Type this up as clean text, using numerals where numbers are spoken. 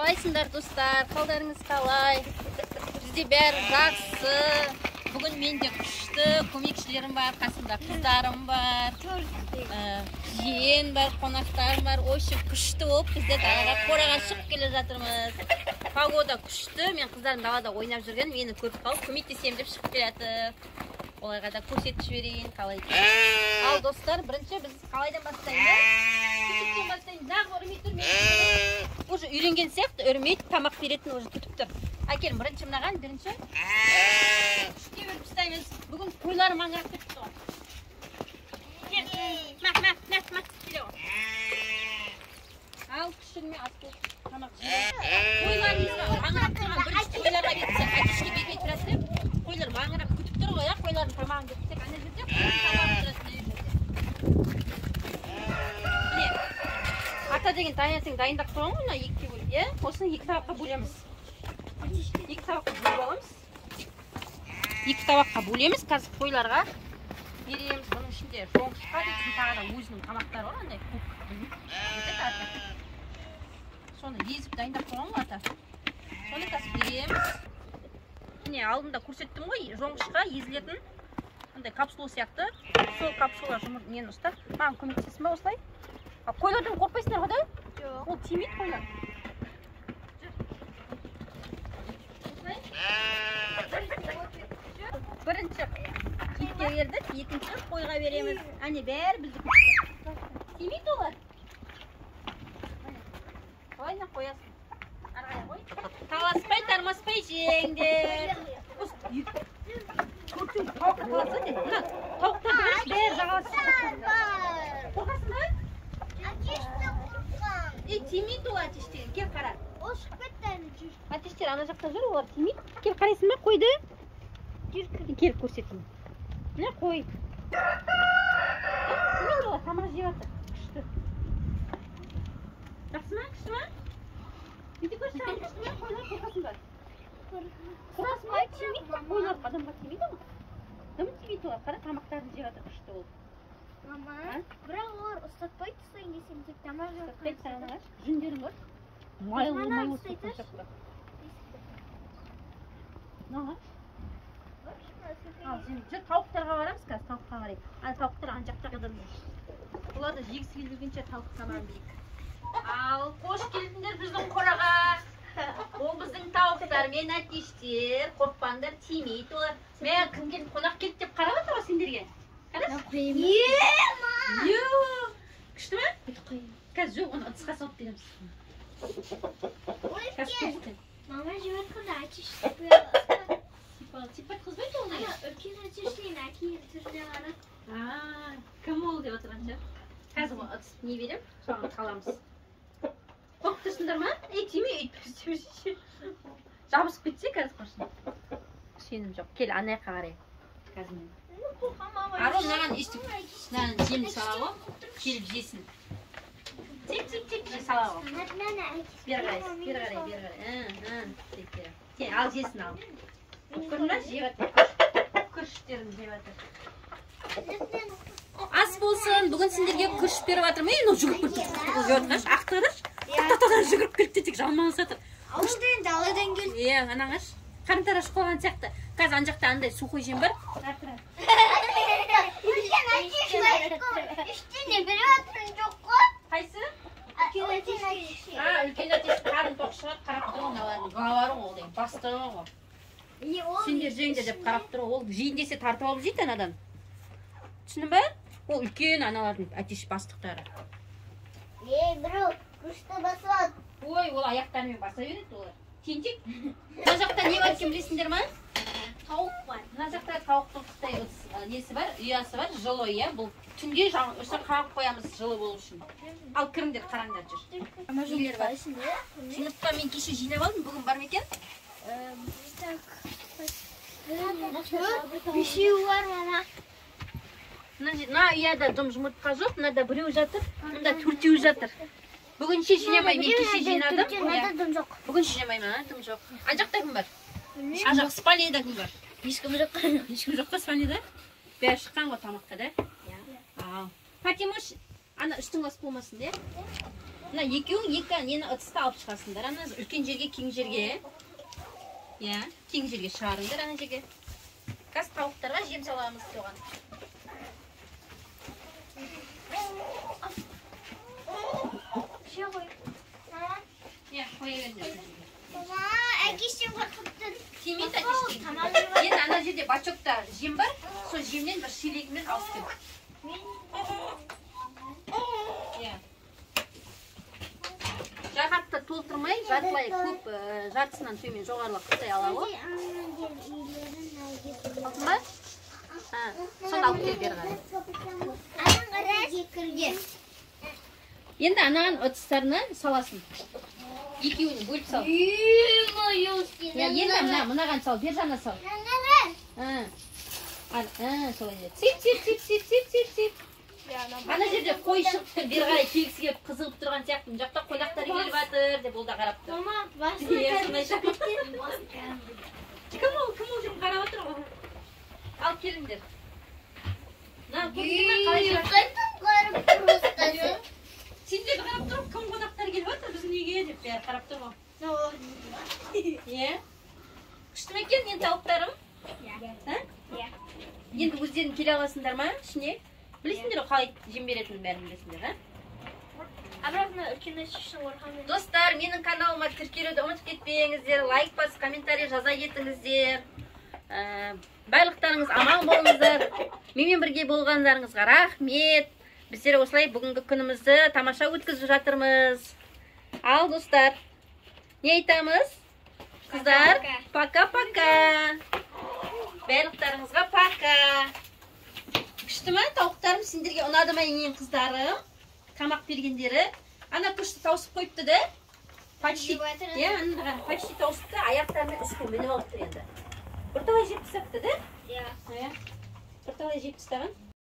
Қалайсыңдар достар? Қалдарыңыз қалай? Бізде бәрі жақсы. Бүгін менде күшті көмекшілерім бар, қасымда қыздарым бар, жиен бар, қонақтарым бар. Ойшы күшті болып, бізде далаға қораға шығып келе жатырмыз. Погода күшті. Мен қыздарым далада ойнап жүрген, мені көріп қалып, көмектесем деп шығып келеді. Оларға да көрсетіп жіберейін, қалай екен. Ал достар, бірінші біз қалайдан бастаймыз? Күшіктен бастаймыз. Дағы үрмей уже үйренген сияқты, үрмейді, тамақ беретін уже күтіп тұр. Әкел, бірінші мынаған, бірінші. Күшке өріп ұстаймыз. Бүгін қойлар маңырақ кетіп тұр. Келе ғой. Ал күшігіме ас болып тамақ жібереді. Қойларымызға маңырақ тұрған бірінші қойларға берсек, әкешке бермей тұрады деп, қойлар маңырақ күтіп тұр ғой, қойлардың тамағын берсек, ана жерде қойлар тамағын тұрады. Ата деген таңертең дайындап қойған ғой, мына екіге бөліп, иә? Осыны екі табаққа бөлеміз. Екі табаққа бөліп аламыз. Екі табаққа бөлеміз, қазір қойларға береміз. Бұның ішінде жоңышқа дейтін тағы да өзінің тамақтары бар, андай көк. Соны езіп дайындап қойған ғой ата. Соны қазір береміз. Міне алдында көрсеттім ғой, жоңышқа езілетін андай капсула сияқты. Сол капсула нені ұстап, маған көмектесесің ба осылай? Қойлардан қорқпайсыңдар ғой да? Жоқ. Ол тимейді қойлар. Бірінші итке бердік, екінші қойға береміз. Әне бәрі бізді күтті. Тимейді олар. Қойына қоясың. Арғая қой. Таласпай, тармаспай жеңдер. Көрсің, тауыққа таласа деді. Мына тауықтарды бәрі жағаласың. Қорқасың ба? Тимейді ол атештен, кел қара. Ол шығып кетті әлі жүр. Атештер ана жақта жүр, олар тимейді. Кел қарайсың ба, қойды? Кел көрсетейін. Міне қой. Тимейді олар, тамақ жеп жатыр. Күшті. Жақсы ма, күшті ма? Үйде көрші күшті ма, қойлар қорқасың ба? Қорқасың ба, тимейді ма? Қойлар адамға тимейді ма? Дым тимейді олар, қара тамақтарын жеп жатыр, күшті ол. Мама, бірақ олар ұстатпай тұстайын десем тек тамақ жеп ұстайды сағанағаш, жүндерің бар. Майлы ұстайды жақта. Нағаш? Ал, жүр тауықтарға барамыз қазір, тауыққа қарайып. Ал, тауықтар ана жақта қадам жүр. Оларды жегісі келгенше тауық тамағын берейік. Ал, қош келдіңдер біздің қораға. Ол біздің тауықтар мен әтештер, қорықпаңдар, тимейді олар. Мен кім келіп қонақ келді деп қарап отыр ғой сендерге. Күшті ма? Қазір жоқ, оны ыдысқа салып береміз. Мама жеп жатқанда әтешті типа айтқызбайды оны? Үлкен әтештен әкейін түріне қарап. Кім ол деп отырған ше? Қазір ыдыс не берем, соған қаламыз. Қорқып тұрсыңдар ма? Тимей, өйтпесе. Жабысып кетсе қазір қорсын. Сенім жоқ. Кел, ана жаққа қарай. Қазір мен. Ару мынаған естіп, мынаған жемді сала ғой, келіп жесін. Тек же сала ғой. Бер қарай. Ал жесін ал. Көрдің ба, жеп жатыр. Күріштерін жеп жатыр. Ас болсын, бүгін сендерге күріш беріп жатыр. Мен жүгіріп келді. Ақтағаш? Ақтағаш жүгіріп келді тек жалмаңыз жатыр. Ауылдан даладан келді. Анағаш. Қарымтараш қойған сияқты. Қазір ана жақта андай сухой жем бар. Үштіне беріп жатырын жоқ қой. Қайсы? Үлкен әтешті. Үлкен әтешті қарын тоқ шығып қарап тұрған ғаларың ол деген бастығы ғой. Сендер жеңдер деп қарап тұр, ол жейін десе тартып алып жейді анадан. Түсінің ба? Ол үлкен аналардың әтеш бастықтары. Біреу күшті басады. Ой, ол аяқтарымен баса береді олар. Тентек. Мына жақта не бар екен білесіңдер ма? Тауық бар. Мына жақта тауықтың қыстай несі бар, ұясы бар, жылы иә. Бұл түнде өсір қағып қоямыз жылы болу үшін. Ал кіріңдер, қараңдар жүр. Нелер бар. Сыныпқа мен кеше жинап алдым, бүгін бар ма екен? Бешеу бар мама. Мына ұяда жұмыртқа жоқ, мынада біреу жатыр, мында төртеу жатыр. Бүгін ше жинамай, мен кеше жинадым. Бүгін жинамайма, дым жоқ. Ана жақта кім бар? Ана жақ спальныйда кім бар? Ешкім жоқ. Ешкім жоқ па спальныйда? Бәрі шыққан ғой тамаққа да? Фатимаш, ана үстің ас болмасын, де? Мына екеуің екі нені ыдысты алып шығасыңдар. Ана үлкен жерге, кең жерге. Иә, кең жерге шығарыңдар ана жерге. Қазір тауықтарға жем саламыз соған. Иә, қоя беріңдер. Әкешім қорқыптын. Тимейді әкештен. Енді ана жерде бачокта жем бар, сол жемнен бір шелегімен алып кел. Иә. Жақатты толтырмай, жартылай көп, жартысынан төмен жоғарылап қыстай алауы. Алтын ба? Сонда алып кел бері қарай. Енді ананың ыдыстарына саласын. Екеуін бөліп сал. Енді мынаған сал, бер жана сал. Солай. Сип. Ана жерде қой шығып тұр, бері қарай келгісі келіп қызығып тұрған сияқты. Мына жақта қонақтар келіп жатыр деп ол да қарап тұр. Мама, басына Кім ол жүріп қарап отыр ғой? Ал келіңдер. Сендерді қарап тұрып, кім қонақтар келіп отыр, біздің үйге деп бәрі қарап тұр ғой. Күшті ме екен, енді тауықтарым? Енді өздерің келе аласыңдар ма ішіне? Білесіңдер ғой, қалай жем беретінін бәрін білесіңдер, Достар, менің каналыма тіркелуді ұмытып кетпеңіздер, лайк басып, комментарий жаза кетіңіздер. Байлықтарыңыз аман болыңыздар. Менімен бірге болғандарыңызға рахмет. Біздер осылай бүгінгі күнімізді тамаша өткізіп жатырмыз. Ал, достар, не айтамыз? Қыздар, пока-пока. Байлықтарыңызға пока. Күшті ма, тауықтарым, сендерге ұнады ма ең қыздарым? Тамақ бергендері. Ана күшті тауысып қойыпты да. Почти тауысыпты, аяқтарымен үстіне мініп алып тұр енді. Бірталай жеп тастапты да? Бірталай жеп тастаған.